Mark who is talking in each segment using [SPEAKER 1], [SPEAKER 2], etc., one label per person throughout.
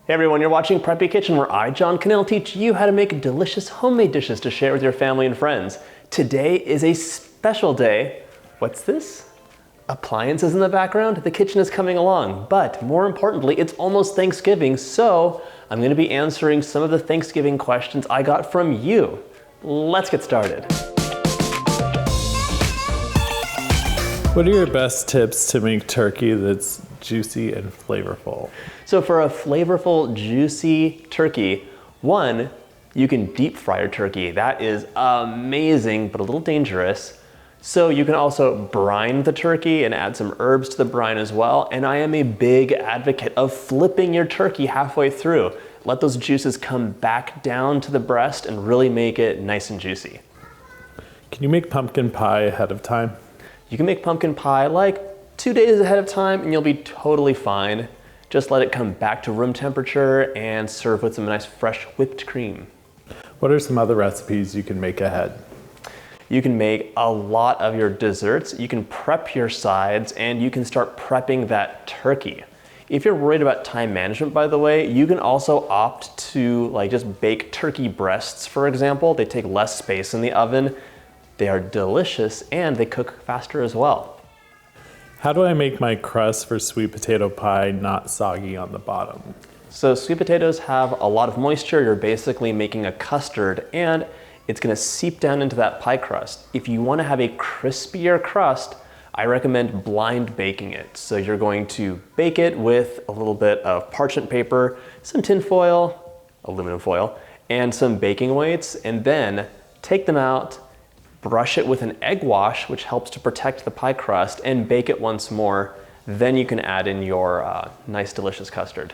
[SPEAKER 1] Hey everyone, you're watching Preppy Kitchen, where I, John Cannell, teach you how to make delicious homemade dishes to share with your family and friends. Today is a special day. What's this? Appliances in the background? The kitchen is coming along, but more importantly, it's almost Thanksgiving, so I'm going to be answering some of the Thanksgiving questions I got from you. Let's get started.
[SPEAKER 2] What are your best tips to make turkey that's juicy and flavorful?
[SPEAKER 1] So for a flavorful, juicy turkey, one, you can deep fry your turkey. That is amazing, but a little dangerous. So you can also brine the turkey and add some herbs to the brine as well. And I am a big advocate of flipping your turkey halfway through. Let those juices come back down to the breast and really make it nice and juicy.
[SPEAKER 2] Can you make pumpkin pie ahead of time?
[SPEAKER 1] You can make pumpkin pie like 2 days ahead of time and you'll be totally fine. Just let it come back to room temperature and serve with some nice fresh whipped cream.
[SPEAKER 2] What are some other recipes you can make ahead?
[SPEAKER 1] You can make a lot of your desserts, you can prep your sides, and you can start prepping that turkey. If you're worried about time management, by the way, you can also opt to just bake turkey breasts, for example. They take less space in the oven. They are delicious and they cook faster as well.
[SPEAKER 2] How do I make my crust for sweet potato pie not soggy on the bottom?
[SPEAKER 1] So sweet potatoes have a lot of moisture. You're basically making a custard and it's gonna seep down into that pie crust. If you wanna have a crispier crust, I recommend blind baking it. So you're going to bake it with a little bit of parchment paper, some tin foil, aluminum foil, and some baking weights, and then take them out, brush it with an egg wash, which helps to protect the pie crust, and bake it once more. Then you can add in your nice, delicious custard.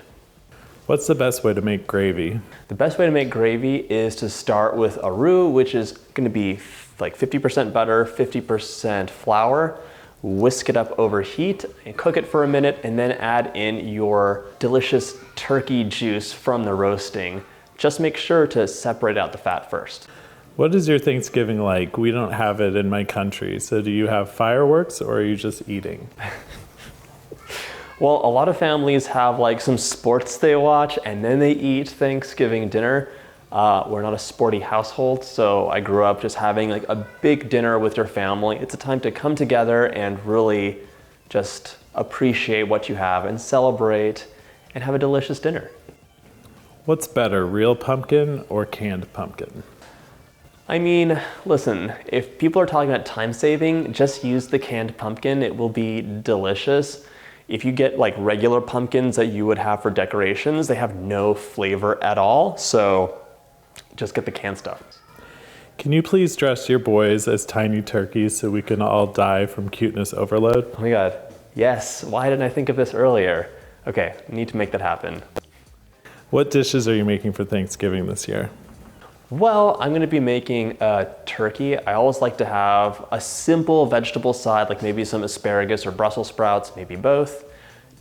[SPEAKER 2] What's the best way to make gravy?
[SPEAKER 1] The best way to make gravy is to start with a roux, which is going to be like 50% butter, 50% flour. Whisk it up over heat and cook it for a minute, and then add in your delicious turkey juice from the roasting. Just make sure to separate out the fat first.
[SPEAKER 2] What is your Thanksgiving like? We don't have it in my country. So do you have fireworks or are you just eating?
[SPEAKER 1] Well, a lot of families have some sports they watch and then they eat Thanksgiving dinner. We're not a sporty household, so I grew up just having a big dinner with your family. It's a time to come together and really just appreciate what you have and celebrate and have a delicious dinner.
[SPEAKER 2] What's better, real pumpkin or canned pumpkin?
[SPEAKER 1] I mean, listen, if people are talking about time saving, just use the canned pumpkin. It will be delicious. If you get regular pumpkins that you would have for decorations, they have no flavor at all. So just get the canned stuff.
[SPEAKER 2] Can you please dress your boys as tiny turkeys so we can all die from cuteness overload?
[SPEAKER 1] Oh my God, yes. Why didn't I think of this earlier? Okay, I need to make that happen.
[SPEAKER 2] What dishes are you making for Thanksgiving this year?
[SPEAKER 1] Well, I'm gonna be making a turkey. I always like to have a simple vegetable side, like maybe some asparagus or Brussels sprouts, maybe both.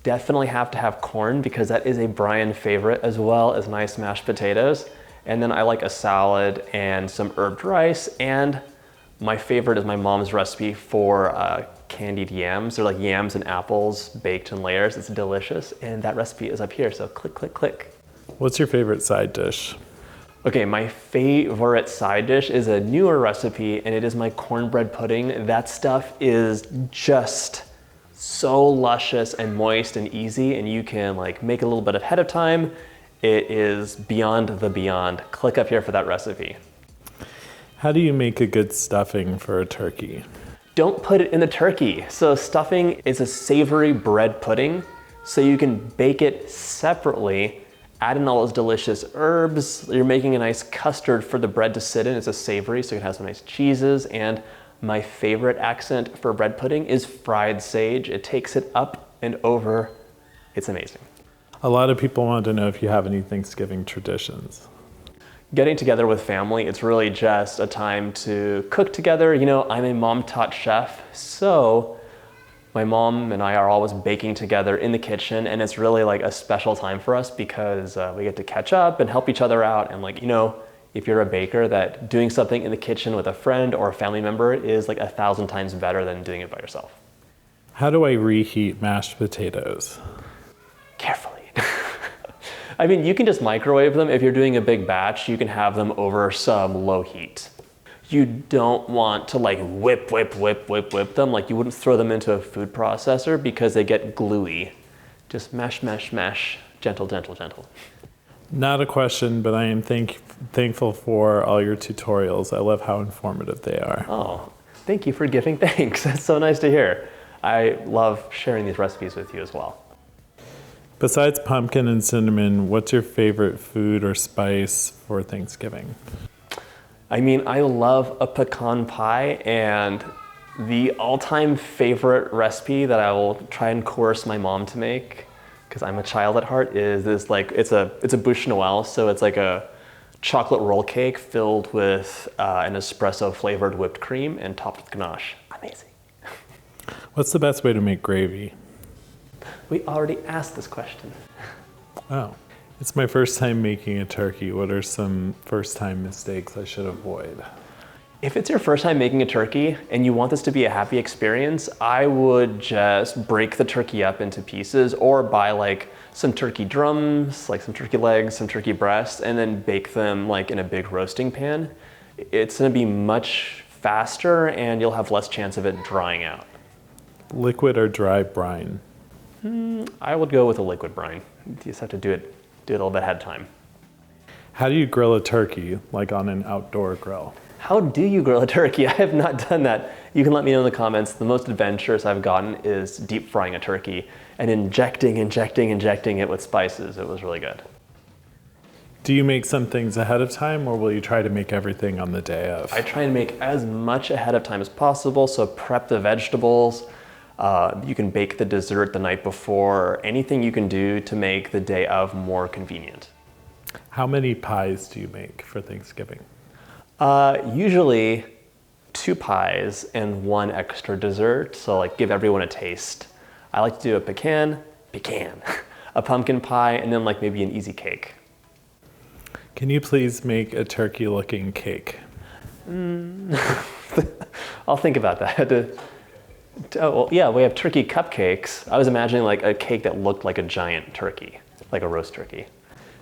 [SPEAKER 1] Definitely have to have corn because that is a Brian favorite, as well as nice mashed potatoes. And then I like a salad and some herbed rice. And my favorite is my mom's recipe for candied yams. They're like yams and apples baked in layers. It's delicious. And that recipe is up here, so click, click, click.
[SPEAKER 2] What's your favorite side dish?
[SPEAKER 1] Okay, my favorite side dish is a newer recipe, and it is my cornbread pudding. That stuff is just so luscious and moist and easy, and you can make a little bit ahead of time. It is beyond the beyond. Click up here for that recipe.
[SPEAKER 2] How do you make a good stuffing for a turkey?
[SPEAKER 1] Don't put it in the turkey. So stuffing is a savory bread pudding, so you can bake it separately. Add in all those delicious herbs. You're making a nice custard for the bread to sit in. It's a savory, so you can have some nice cheeses. And my favorite accent for bread pudding is fried sage. It takes it up and over. It's amazing.
[SPEAKER 2] A lot of people want to know if you have any Thanksgiving traditions.
[SPEAKER 1] Getting together with family, it's really just a time to cook together. You know, I'm a mom-taught chef, so my mom and I are always baking together in the kitchen, and it's really a special time for us because we get to catch up and help each other out. And if you're a baker, that doing something in the kitchen with a friend or a family member is 1,000 times better than doing it by yourself.
[SPEAKER 2] How do I reheat mashed potatoes?
[SPEAKER 1] Carefully. I mean, you can just microwave them. If you're doing a big batch, you can have them over some low heat. You don't want to like whip them. Like you wouldn't throw them into a food processor because they get gluey. Just mash, mash, mash, gentle, gentle, gentle.
[SPEAKER 2] Not a question, but I am thankful for all your tutorials. I love how informative they are.
[SPEAKER 1] Oh, thank you for giving thanks. That's so nice to hear. I love sharing these recipes with you as well.
[SPEAKER 2] Besides pumpkin and cinnamon, what's your favorite food or spice for Thanksgiving?
[SPEAKER 1] I mean, I love a pecan pie, and the all-time favorite recipe that I will try and coerce my mom to make, because I'm a child at heart, is this like, it's a bûche Noël, so it's like a chocolate roll cake filled with an espresso flavored whipped cream and topped with ganache. Amazing.
[SPEAKER 2] What's the best way to make gravy?
[SPEAKER 1] We already asked this question.
[SPEAKER 2] Oh. It's my first time making a turkey. What are some first time mistakes I should avoid?
[SPEAKER 1] If it's your first time making a turkey and you want this to be a happy experience, I would just break the turkey up into pieces or buy like some turkey drums, like some turkey legs, some turkey breasts, and then bake them like in a big roasting pan. It's gonna be much faster and you'll have less chance of it drying out.
[SPEAKER 2] Liquid or dry brine?
[SPEAKER 1] I would go with a liquid brine. You just have to do it a little bit ahead of time.
[SPEAKER 2] How do you grill a turkey, like on an outdoor grill?
[SPEAKER 1] How do you grill a turkey? I have not done that. You can let me know in the comments. The most adventurous I've gotten is deep frying a turkey and injecting it with spices. It was really good.
[SPEAKER 2] Do you make some things ahead of time, or will you try to make everything on the day of?
[SPEAKER 1] I try and make as much ahead of time as possible, so prep the vegetables. You can bake the dessert the night before. Anything you can do to make the day of more convenient.
[SPEAKER 2] How many pies do you make for Thanksgiving?
[SPEAKER 1] Usually 2 pies and 1 extra dessert, so like give everyone a taste. I like to do a pecan, a pumpkin pie, and then like maybe an easy cake.
[SPEAKER 2] Can you please make a turkey looking cake?
[SPEAKER 1] I'll think about that. Oh, well, yeah, we have turkey cupcakes. I was imagining like a cake that looked like a giant turkey, like a roast turkey.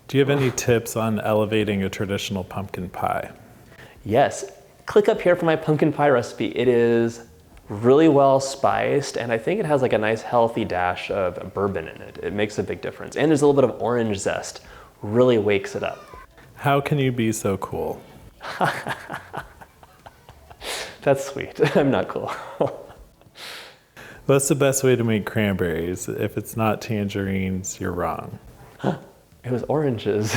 [SPEAKER 2] Do you have any tips on elevating a traditional pumpkin pie?
[SPEAKER 1] Yes, click up here for my pumpkin pie recipe. It is really well spiced, and I think it has like a nice healthy dash of bourbon in it. It makes a big difference. And there's a little bit of orange zest, really wakes it up.
[SPEAKER 2] How can you be so cool?
[SPEAKER 1] That's sweet. I'm not cool.
[SPEAKER 2] What's the best way to make cranberries? If it's not tangerines, you're wrong.
[SPEAKER 1] It was oranges.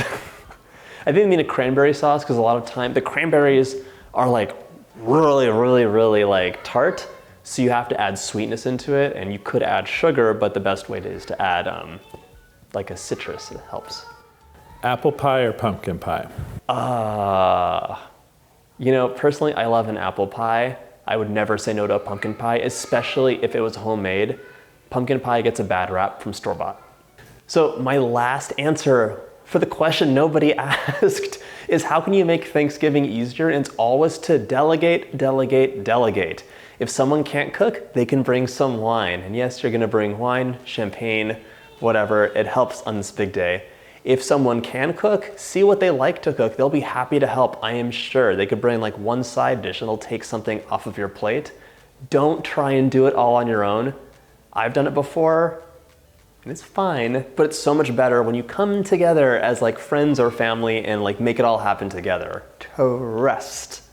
[SPEAKER 1] I think I mean a cranberry sauce because a lot of time the cranberries are like really like tart. So you have to add sweetness into it, and you could add sugar, but the best way is to add like a citrus. It helps.
[SPEAKER 2] Apple pie or pumpkin pie?
[SPEAKER 1] You know, personally, I love an apple pie. I would never say no to a pumpkin pie, especially if it was homemade. Pumpkin pie gets a bad rap from store-bought. So my last answer for the question nobody asked is how can you make Thanksgiving easier? And it's always to delegate, delegate, delegate. If someone can't cook, they can bring some wine. And yes, you're gonna bring wine, champagne, whatever. It helps on this big day. If someone can cook, see what they like to cook. They'll be happy to help, I am sure. They could bring like one side dish and it'll take something off of your plate. Don't try and do it all on your own. I've done it before, and it's fine, but it's so much better when you come together as like friends or family and like make it all happen together. To rest.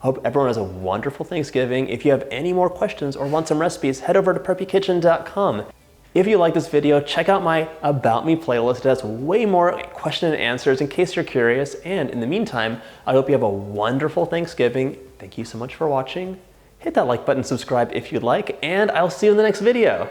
[SPEAKER 1] I hope everyone has a wonderful Thanksgiving. If you have any more questions or want some recipes, head over to preppykitchen.com. If you like this video, check out my About Me playlist. It has way more question and answers in case you're curious. And in the meantime, I hope you have a wonderful Thanksgiving. Thank you so much for watching. Hit that like button, subscribe if you'd like, and I'll see you in the next video.